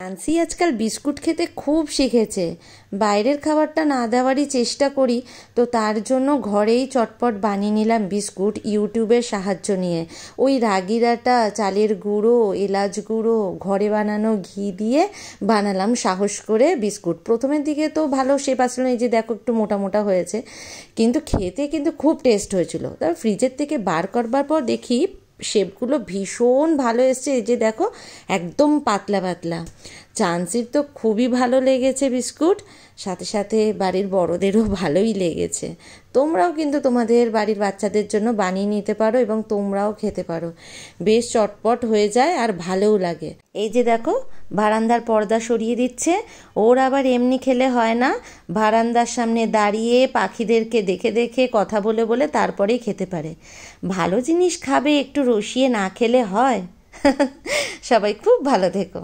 Nancy আজকাল biscuit খেতে খুব শিখেছে। বাইরের খাবারটা না দেওয়ারই চেষ্টা করি, তো তার জন্য ঘরেই চটপট বানিয়ে নিলাম বিস্কুট ইউটিউবের সাহায্য নিয়ে। ওই রাগিরাটা চালের গুঁড়ো, এলাচ গুঁড়ো, ঘরে বানানো ঘি দিয়ে বানালাম সাহস করে বিস্কুট। প্রথমের দিকে তো ভালো শেপ আসলো না, এই যে দেখো একটু মোটা মোটা হয়েছে, কিন্তু খেতে কিন্তু খুব টেস্ট হয়েছিল। তারপর ফ্রিজের থেকে বার করবার পর দেখি শেপগুলো ভীষণ ভালো এসছে। এই যে দেখো একদম পাতলা পাতলা। চান্সির তো খুবই ভালো লেগেছে বিস্কুট, সাথে সাথে বাড়ির বড়দেরও ভালোই লেগেছে। তোমরাও কিন্তু তোমাদের বাড়ির বাচ্চাদের জন্য বানিয়ে নিতে পারো এবং তোমরাও খেতে পারো। বেশ চটপট হয়ে যায় আর ভালোও লাগে। এই যে দেখো বারান্দার পর্দা সরিয়ে দিচ্ছে। ওর আবার এমনি খেলে হয় না, বারান্দার সামনে দাঁড়িয়ে পাখিদেরকে দেখে দেখে কথা বলে বলে তারপরেই খেতে পারে। ভালো জিনিস খাবে, একটু রসিয়ে না খেলে হয়? সবাই খুব ভালো থেকো।